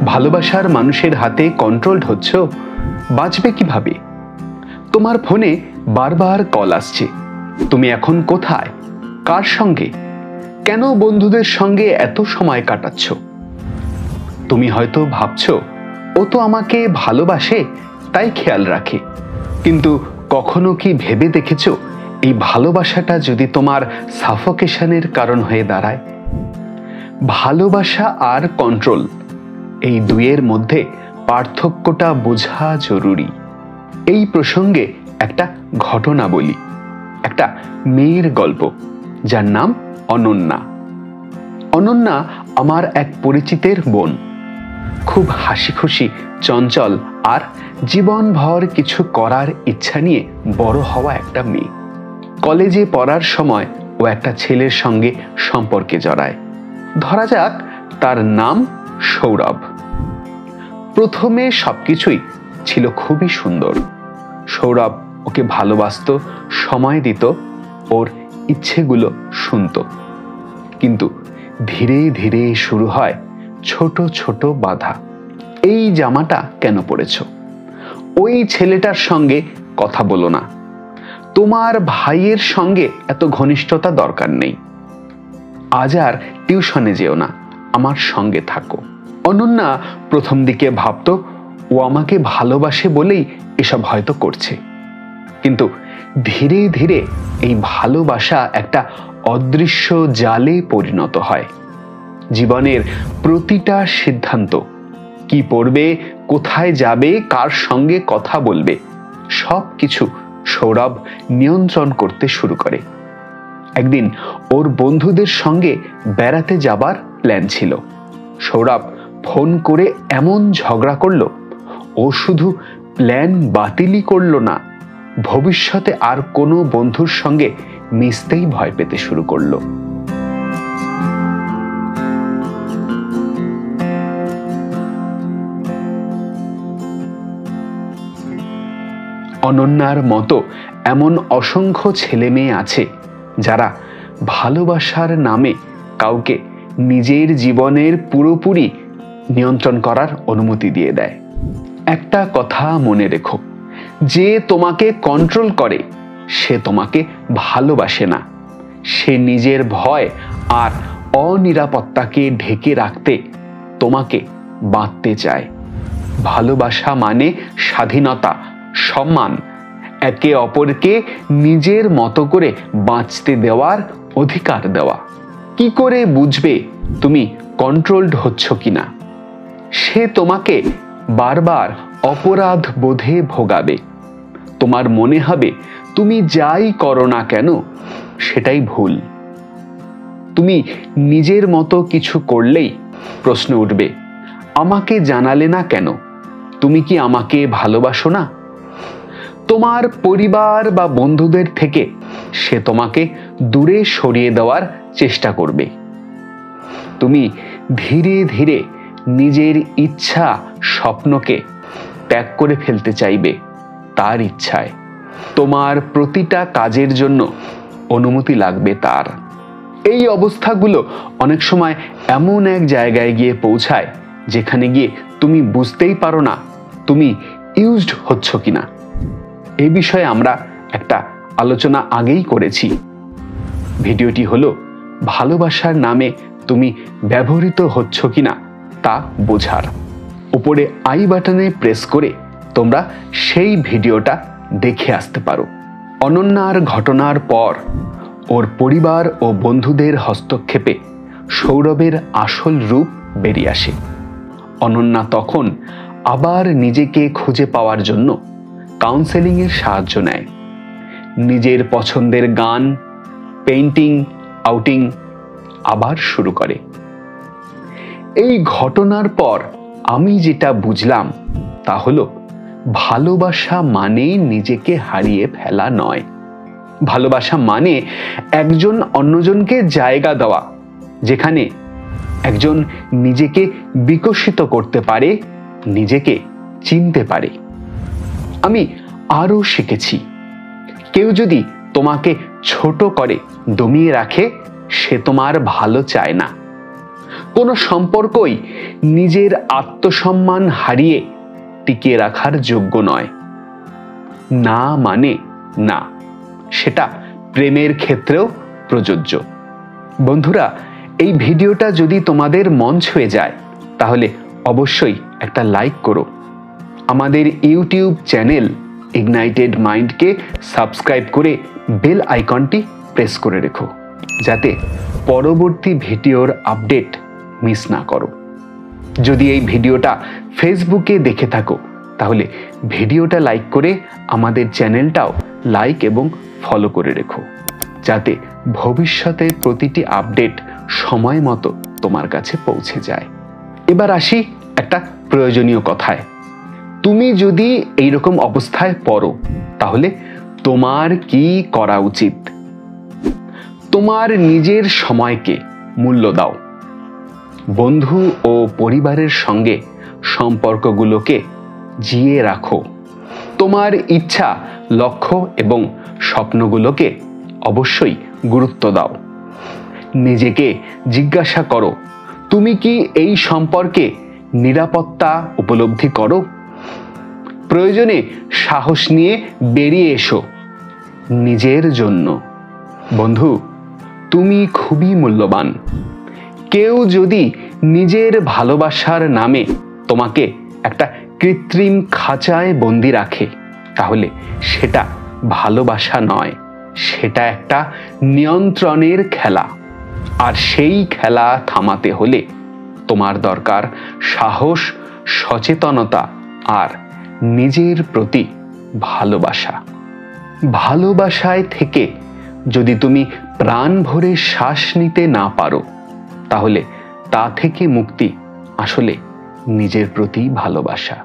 ভালোবাসার মানুষের হাতে কন্ট্রোলড হচ্ছ, বাঁচবে কিভাবে? তোমার ফোনে বারবার কল আসছে, তুমি এখন কোথায়, কার সঙ্গে, কেন বন্ধুদের সঙ্গে এত সময় কাটাচ্ছ? তুমি হয়তো ভাবছো ও তো আমাকে ভালোবাসে তাই খেয়াল রাখে, কিন্তু কখনো কি ভেবে দেখেছো এই ভালোবাসাটা যদি তোমার সাফোকেশনের কারণ হয়ে দাঁড়ায়? ভালোবাসা আর কন্ট্রোল, এই দুইয়ের মধ্যে পার্থক্যটা বোঝা জরুরি। এই প্রসঙ্গে একটা ঘটনা বলি। একটা মেয়ের গল্প, যার নাম অনন্যা। অনন্যা আমার এক পরিচিতের বোন। খুব হাসি খুশি, চঞ্চল আর জীবনভর কিছু করার ইচ্ছা নিয়ে বড় হওয়া একটা মেয়ে। কলেজে পড়ার সময় ও একটা ছেলের সঙ্গে সম্পর্কে জড়ায়। ধরা যাক তার নাম সৌরভ। প্রথমে সবকিছুই ছিল খুবই সুন্দর। সৌরভ ওকে ভালোবাসতো, সময় দিত, ওর ইচ্ছেগুলো শুনত। কিন্তু ধীরে ধীরে শুরু হয় ছোট ছোট বাধা। এই জামাটা কেন পরেছ? ওই ছেলেটার সঙ্গে কথা বলো না। তোমার ভাইয়ের সঙ্গে এত ঘনিষ্ঠতা দরকার নেই। আজ আর টিউশনে যেও না, আমার সঙ্গে থাকো। অনন্যা প্রথম দিকে ভাবতো ও আমাকে ভালোবাসে বলেই এসব হয়তো করছে, কিন্তু ধীরে ধীরে এই ভালোবাসা একটা অদৃশ্য জালে পরিণত হয়। জীবনের প্রতিটা সিদ্ধান্ত, কি পড়বে, কোথায় যাবে, কার সঙ্গে কথা বলবে, সব কিছু সৌরভ নিয়ন্ত্রণ করতে শুরু করে। একদিন ওর বন্ধুদের সঙ্গে বেড়াতে যাবার প্ল্যান ছিল। সৌরভ ফোন করে এমন ঝগড়া করলো, ও শুধু প্ল্যান বাতিলই করলো না, ভবিষ্যতে আর কোনো বন্ধুর সঙ্গে মিশতেই ভয় পেতে শুরু করলো। অনন্যার মতো এমন অসংখ্য ছেলে মেয়ে আছে যারা ভালোবাসার নামে কাউকে নিজের জীবনের পুরোপুরি নিয়ন্ত্রণ করার অনুমতি দিয়ে দেয়। একটা কথা মনে রেখো, যে তোমাকে কন্ট্রোল করে সে তোমাকে ভালোবাসে না। সে নিজের ভয় আর অনিরাপত্তাকে ঢেকে রাখতে তোমাকে বাঁধতে চায়। ভালোবাসা মানে স্বাধীনতা, সম্মান, একে অপরকে নিজের মতো করে বাঁচতে দেওয়ার অধিকার দেওয়া। কি করে বুঝবে তুমি কন্ট্রোলড হচ্ছ কিনা? সে তোমাকে বারবার অপরাধ বোধে ভোগাবে। তোমার মনে হবে তুমি যাই করো না কেন সেটাই ভুল। তুমি নিজের মতো কিছু করলেই প্রশ্ন উঠবে, আমাকে জানালে না কেন? তুমি কি আমাকে ভালোবাসো না? তোমার পরিবার বা বন্ধুদের থেকে সে তোমাকে দূরে সরিয়ে দেওয়ার চেষ্টা করবে। তুমি ধীরে ধীরে নিজের ইচ্ছা, স্বপ্নকে ত্যাগ করে ফেলতে চাইবে তার ইচ্ছায়। তোমার প্রতিটা কাজের জন্য অনুমতি লাগবে তার। এই অবস্থাগুলো অনেক সময় এমন এক জায়গায় গিয়ে পৌঁছায় যেখানে গিয়ে তুমি বুঝতেই পারো না তুমি ইউজড হচ্ছ কিনা। এই বিষয়ে আমরা একটা আলোচনা আগেই করেছি। ভিডিওটি হলো ভালোবাসার নামে তুমি ব্যবহৃত হচ্ছ কিনা তা বোঝার। উপরে আই বাটনে প্রেস করে তোমরা সেই ভিডিওটা দেখে আসতে পারো। অনন্যার ঘটনার পর ওর পরিবার ও বন্ধুদের হস্তক্ষেপে সৌরভের আসল রূপ বেরিয়ে আসে। অনন্যা তখন আবার নিজেকে খুঁজে পাওয়ার জন্য কাউন্সেলিংয়ের সাহায্য নেয়। নিজের পছন্দের গান, পেইন্টিং, আউটিং আবার শুরু করে। এই ঘটনার পর আমি যেটা বুঝলাম তা হলো, ভালোবাসা মানে নিজেকে হারিয়ে ফেলা নয়। ভালোবাসা মানে একজন অন্যজনকে জায়গা দেওয়া, যেখানে একজন নিজেকে বিকশিত করতে পারে, নিজেকে চিনতে পারে। আমি আরো শিখেছি, কেউ যদি তোমাকে ছোট করে দমিয়ে রাখে সে তোমার ভালো চায় না। কোনো সম্পর্কই নিজের আত্মসম্মান হারিয়ে টিকিয়ে রাখার যোগ্য নয়। না মানে না, সেটা প্রেমের ক্ষেত্রেও প্রযোজ্য। বন্ধুরা, এই ভিডিওটা যদি তোমাদের মন ছুঁয়ে যায় তাহলে অবশ্যই একটা লাইক করো। আমাদের ইউটিউব চ্যানেল ইগনাইটেড মাইন্ডকে সাবস্ক্রাইব করে বেল আইকনটি প্রেস করে রেখো, যাতে পরবর্তী ভিডিওর আপডেট মিস না করো। যদি এই ভিডিওটা ফেসবুকে দেখে থাকো তাহলে ভিডিওটা লাইক করে আমাদের চ্যানেলটাও লাইক এবং ফলো করে রেখো, যাতে ভবিষ্যতে প্রতিটি আপডেট সময় মতো তোমার কাছে পৌঁছে যায়। এবার আসি একটা প্রয়োজনীয় কথায়। তুমি যদি এইরকম অবস্থায় পড়ো তাহলে তোমার কি করা উচিত? তোমার নিজের সময়কে মূল্য দাও। বন্ধু ও পরিবারের সঙ্গে সম্পর্কগুলোকে জিয়ে রাখো। তোমার ইচ্ছা, লক্ষ্য এবং স্বপ্নগুলোকে অবশ্যই গুরুত্ব দাও। নিজেকে জিজ্ঞাসা করো, তুমি কি এই সম্পর্কে নিরাপত্তা উপলব্ধি করো? প্রয়োজনে সাহস নিয়ে বেরিয়ে এসো নিজের জন্য। বন্ধু, তুমি খুবই মূল্যবান। কেউ যদি নিজের ভালোবাসার নামে তোমাকে একটা কৃত্রিম খাঁচায় বন্দি রাখে তাহলে সেটা ভালোবাসা নয়, সেটা একটা নিয়ন্ত্রণের খেলা। আর সেই খেলা থামাতে হলে তোমার দরকার সাহস, সচেতনতা আর নিজের প্রতি ভালোবাসা। ভালোবাসায় থেকে যদি তুমি প্রাণ ভরে শ্বাস নিতে না পারো তাহলে তা থেকে মুক্তি আসলে নিজের প্রতি ভালোবাসা।